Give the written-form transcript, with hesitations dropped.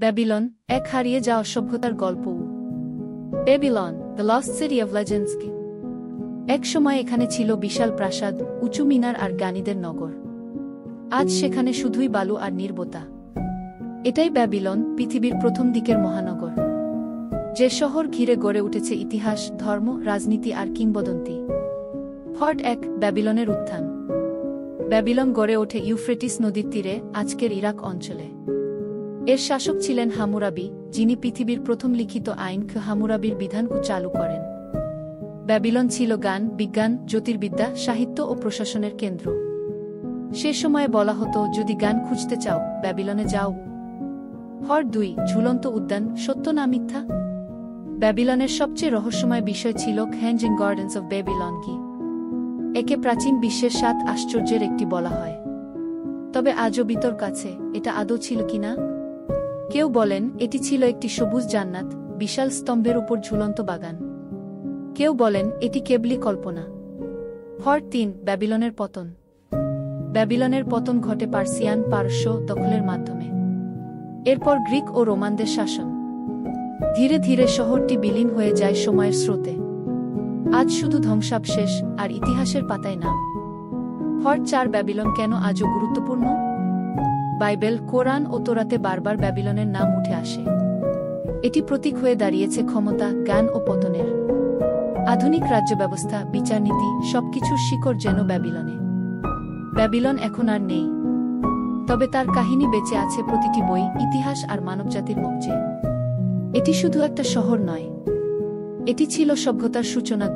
Babylon, এক হারিয়ে যাওয়া সভ্যতার গল্প। Babylon, the lost city of legends. এক সময় এখানে ছিল বিশাল প্রাসাদ, উঁচু মিনার আর জ্ঞানীদের নগর। আজ সেখানে শুধুই বালু আর নীরবতা। এটাই ব্যাবিলন, পৃথিবীর প্রথম দিকের মহানগর, যে শহর ঘিরে গড়ে উঠেছে ইতিহাস, ধর্ম, রাজনীতি আর কিংবদন্তি। পার্ট 1, ব্যাবিলনের উত্থান। ব্যাবিলন গড়ে ওঠে ইউফ্রেটিস নদীর তীরে, আজকের ইরাক অঞ্চলে। এর শাসক ছিলেন হামুরাবি, যিনি পৃথিবীর প্রথম লিখিত আইন হামুরাবির বিধান চালু করেন। ব্যাবিলন ছিল জ্ঞান, বিজ্ঞান, জ্যোতির্বিদ্যা, সাহিত্য ও প্রশাসনের কেন্দ্র। সে সময়ে বলা হতো, যদি জ্ঞান খুঁজতে চাও, ব্যাবিলনে যাও। পার্ট 2, ঝুলন্ত উদ্যান, সত্য না মিথ্যা। ব্যাবিলনের সবচেয়ে রহস্যময় বিষয় ছিল হ্যাঞ্জিং গার্ডেন্স অব ব্যাবিলন। একে প্রাচীন বিশ্বের 7 আশ্চর্যের একটি বলা হয়। তবে আজও বিতর্ক আছে, এটা আদৌ ছিল কিনা। কেউ বলেন এটি ছিল একটি সবুজ জান্নাত, বিশাল স্তম্ভের উপর ঝুলন্ত বাগান। কেউ বলেন এটি কেবলই কল্পনা। পার্ট 3, ব্যাবিলনের পতন। ব্যাবিলনের পতন ঘটে পার্সিয়ান পারস্য দখলের মাধ্যমে। এরপর গ্রিক ও রোমানদের শাসন। ধীরে ধীরে শহরটি বিলীন হয়ে যায় সময়ের স্রোতে। আজ শুধু ধ্বংসাবশেষ আর ইতিহাসের পাতায় নাম। পার্ট 4, ব্যাবিলন কেন আজও গুরুত্বপূর্ণ। বাইবেল, কোরআন ও তোরাতে বারবার ব্যাবিলনের নাম উঠে আসে। এটি প্রতীক হয়ে দাঁড়িয়েছে ক্ষমতা, জ্ঞান ও পতনের। আধুনিক রাজ্য ব্যবস্থা, বিচারনীতি, সবকিছুর শিকড় যেন ব্যাবিলনে। ব্যাবিলন এখন আর নেই, তবে তার কাহিনী বেঁচে আছে প্রতিটি বই, ইতিহাস আর মানবজাতির মধ্যে। এটি শুধু একটা শহর নয়, এটি ছিল সভ্যতার সূচনা।